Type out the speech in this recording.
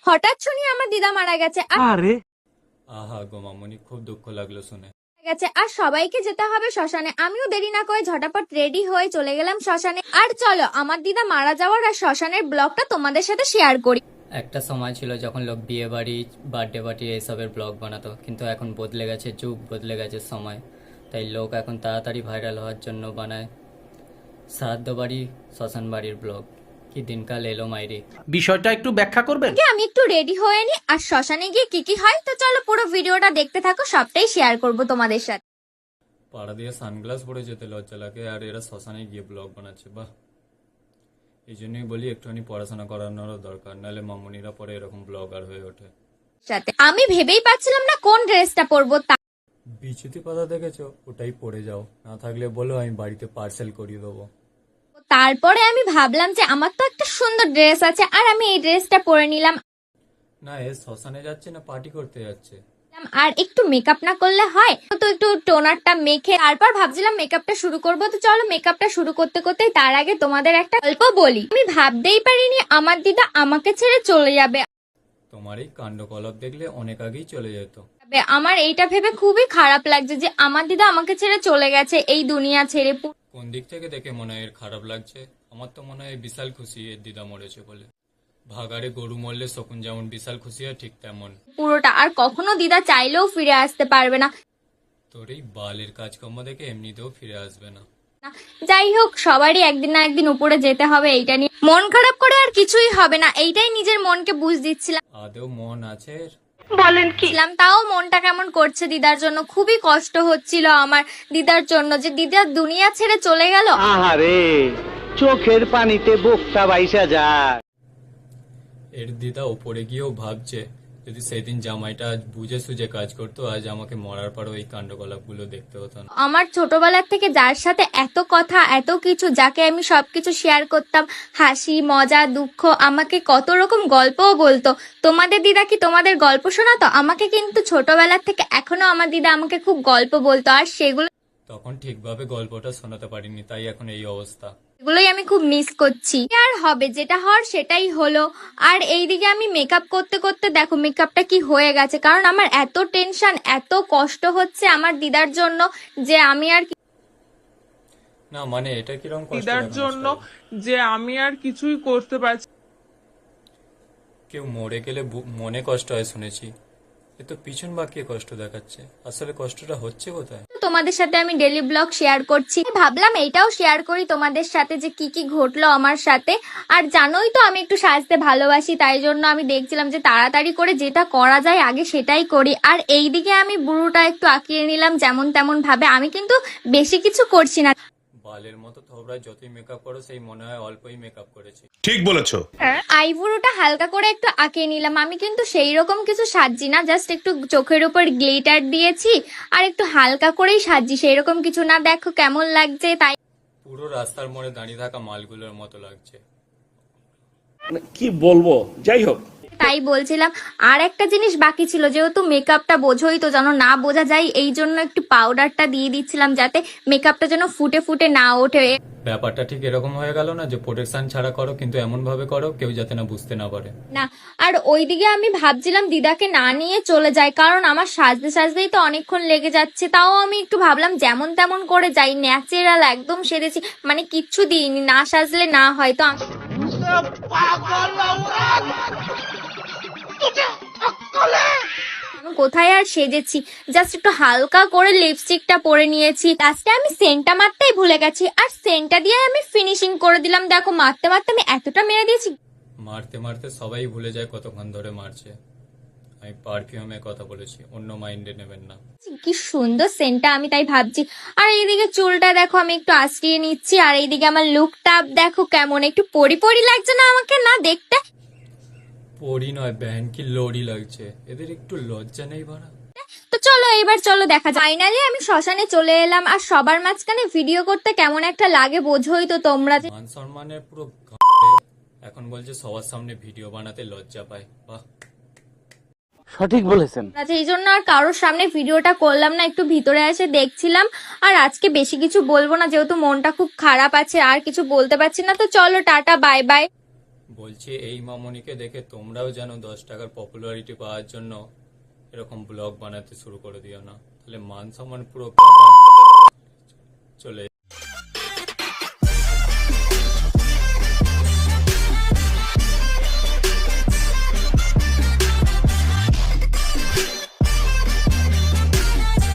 হঠাৎ শুনি আমার দিদা মারা গেছে। আরে আহা গো মামুনি, খুব দুঃখ লাগলো শুনে। আর সবাইকে যেতে হবে শ্মশানে। আমিও দেরি না করে ঝটাপট রেডি হয়ে চলে গেলাম শ্মশানে। আর চলো আমার দিদা মারা যাওয়ার আর শ্মশানের ব্লগটা তোমাদের সাথে শেয়ার করি। একটা সময় ছিল যখন লোক বিয়ে বাড়ি, বার্থডে পার্টি এসবের ব্লগ বানাতো, কিন্তু এখন বদলে গেছে যুগ, বদলে গেছে সময়। তাই লোক এখন তাড়াতাড়ি ভাইরাল হওয়ার জন্য বানায় শ্রাদ্ধ বাড়ি, শ্মশান বাড়ির ব্লগ। কি দিনকাল এলো মাইরি। বিষয়টা একটু ব্যাখ্যা করবেন? আমি একটু রেডি হয়ে নি আর শ্মশানে গিয়ে কি কি হয় তো চলো পুরো ভিডিওটা দেখতে থাকো, সবটাই শেয়ার করব তোমাদের সাথে। পাড়া দিয়ে সানগ্লাস পরে যেতে লজ্জা লাগে, আর এরা শ্মশানে গিয়ে ব্লগ বানাচ্ছে। বাহ, এই জন্যই বলি একটুখানি পড়াশোনা করানোরও দরকার, নাহলে মামুনিরা পরে এরকম ব্লগার হয়ে ওঠে। আমি ভেবেই পাচ্ছিলাম না কোন ড্রেসটা পরবো। বিচুতি পাতা দেখেছো? ওটাই পরে যাও, না থাকলে বলো আমি বাড়িতে পার্সেল করিয়ে দেবো। তারপরে আমি ভাবলাম যে আমার তো একটা সুন্দর ড্রেস আছে আর আমি এই ড্রেসটা পরে নিলাম। না, এ শ্মশানে যাচ্ছে না পার্টি করতে যাচ্ছে? আর একটু মেকআপ না করলে হয় তো, একটু টোনারটা মেখে তারপর ভাবছিলাম মেকআপটা শুরু করব। তো চলো মেকআপটা শুরু করতে করতে তার আগে তোমাদের একটা গল্প বলি। আমি ভাবতেই পারিনি আমার দিদা আমাকে ছেড়ে চলে যাবে। তোমার এই কাণ্ডকলাপ দেখলে অনেক আগেই চলে যেত। আমার এইটা ভেবে খুবই খারাপ লাগছে যে আমার দিদা আমাকে ছেড়ে চলে গেছে এই দুনিয়া ছেড়ে। কোন দিক থেকে দেখে মনে হয় এর খারাপ লাগছে? আমার তো মনে হয় বিশাল খুশি এর দিদা মরেছে বলে। ভাগাড়ে গরু মরলে শকুন যেমন বিশাল খুশি হয়, ঠিক তেমন পুরোটা। আর কখনো দিদা চাইলেও ফিরে আসতে পারবে না। তোর এই বালের কাজকর্ম দেখে এমনিতেও ফিরে আসবে না। যাই হোক, সবারই একদিন না একদিন উপরে যেতে হবে, এইটা নিয়ে মন খারাপ করে আর কিছুই হবে না, এইটাই নিজের মনকে বুঝ দিচ্ছিলাম। আদেও মন আছে এর? বলেন কি? তাও মনটা কেমন করছে দিদার জন্য, খুবই কষ্ট হচ্ছিল আমার দিদার জন্য যে দিদা দুনিয়া ছেড়ে চলে গেল। আহারে, চোখের পানিতে বোকটা বাইসা যায়। এর দিদা ওপরে গিয়েও ভাবছে যদি সেদিন জামাইটা আজ বুঝে সুঝে কাজ করতো, আজ আমাকে মরার পরও এই কাণ্ডকলাপগুলো দেখতে হতো না। আমার ছোটবেলার থেকে যার সাথে এত কথা এত কিছু, যাকে আমি সবকিছু শেয়ার করতাম, হাসি মজা দুঃখ, আমাকে কত রকম গল্পও বলতো। তোমাদের দিদা কি তোমাদের গল্প শোনাতো? আমাকে কিন্তু ছোটবেলার থেকে এখনো আমার দিদা আমাকে খুব গল্প বলতো, আর সেগুলো তখন ঠিকভাবে গল্পটা শোনাতে পারিনি, তাই এখন এই অবস্থা। এগুলোই আমি খুব মিস করছি। আর হবে, যেটা হওয়ার সেটাই হলো। আর এইদিকে আমি মেকআপ করতে করতে দেখো মেকআপটা কি হয়ে গেছে, কারণ আমার এত টেনশন এত কষ্ট হচ্ছে আমার দিদার জন্য যে আমি আর না মানে এটা কিরকম কষ্ট দিদার দেখানো জন্য style? যে আমি আর কিছুই করতে পারছি। কেউ মরে গেলে মনে কষ্ট হয় শুনেছি, এ তো পিছন বাঁকিয়ে কষ্ট দেখাচ্ছে। আসলে কষ্টটা হচ্ছে কোথায়? তোমাদের সাথে আমি ডেলি ব্লগ শেয়ার করছি, ভাবলাম এইটাও শেয়ার করি তোমাদের সাথে যে কি কি ঘটলো আমার সাথে। আর জানোই তো আমি একটু সাজতে ভালোবাসি, তাই জন্য আমি দেখছিলাম যে তাড়াতাড়ি করে যেটা করা যায় আগে সেটাই করি। আর এইদিকে আমি বুড়োটা একটু আঁকিয়ে নিলাম যেমন তেমন ভাবে, আমি কিন্তু বেশি কিছু করছি না। বালের মতো থোবরা যতই মেকআপ করো সেই মনে হয় অল্পই মেকআপ করেছি। ঠিক বলেছো। আইব্রোটা হালকা করে একটু আঁকিয়ে নিলাম, আমি কিন্তু সেই রকম কিছু সাজছি না, জাস্ট একটু চোখের উপর গ্লিটার দিয়েছি আর একটু হালকা করেই সাজছি, সেই রকম কিছু না। দেখো কেমন লাগছে, তাই পুরো রাস্তার মোড়ে দাঁড়িয়ে থাকা মালগুলোর মতো লাগছে। কি বলবো, যাই হোক। তাই বলছিলাম। আর একটা জিনিস বাকি ছিল, যেহেতু মেকআপটা বোঝোই তো, যেন না বোঝা যায় এই জন্য একটু পাউডারটা দিয়ে দিচ্ছিলাম যাতে মেকআপটা যেন ফুটে ফুটে না ওঠে। ব্যাপারটা ঠিক এরকম হয়ে গেল না যে প্রোটেকশন ছাড়া করো, কিন্তু এমন ভাবে করো কেউ যাতে না বুঝতে না পারে। না, আর ওইদিকে আমি ভাবছিলাম দিদাকে না নিয়ে চলে যাই, কারণ আমার সাজতে সাজতেই তো অনেকক্ষণ লেগে যাচ্ছে। তাও আমি একটু ভাবলাম যেমন তেমন করে যাই, ন্যাচারাল একদম সেরেছি, মানে কিচ্ছু দিইনি, না সাজলে না হয় তো। কোথায় আর সেজেছি, জাস্ট একটু হালকা করে লিপস্টিকটা পরে নিয়েছি, লাস্টে আমি সেন্টটা মারতেই ভুলে গেছি, আর সেন্টটা দিয়ে আমি ফিনিশিং করে দিলাম। দেখো মারতে মারতে আমি এতটা মেরে দিয়েছি। মারতে মারতে সবাই ভুলে যায় কতক্ষণ ধরে মারছে। আমি পারফিউমের কথা বলেছি, অন্য মাইন্ডে নেবেন না। কি সুন্দর সেন্টটা, আমি তাই ভাবছি। আর এইদিকে চুলটা দেখো আমি একটু আঁচড়িয়ে নিচ্ছি, আর এইদিকে আমার লুকটা দেখো কেমন, একটু পরি পরি লাগছে না আমাকে? না দেখতে পরি নয় ব্যান কি লড়ি লাগছে, এদের একটু লজ্জা নেই বাড়া। তো চলো এবার চলো দেখা যায়। ফাইনালি আমি শ্মশানে চলে এলাম, আর সবার মাঝখানে ভিডিও করতে কেমন একটা লাগে বোঝোই তো তোমরা। মান সম্মানের পুরো এখন বলছে সবার সামনে ভিডিও বানাতে লজ্জা পায়। বাহ, সঠিক বলেছেন। এই জন্য আর কারোর সামনে ভিডিওটা করলাম না, একটু ভিতরে এসে দেখছিলাম। আর আজকে বেশি কিছু বলবো না, যেহেতু মনটা খুব খারাপ আছে, আর কিছু বলতে পারছি না। তো চলো টাটা বাই বাই। বলছি এই মামনিকে দেখে তোমরাও যেন 10 টাকার পপুলারিটি পাওয়ার জন্য এরকম ব্লগ বানাতে শুরু করে দিও না, তাহলে মান সম্মান পুরো চলে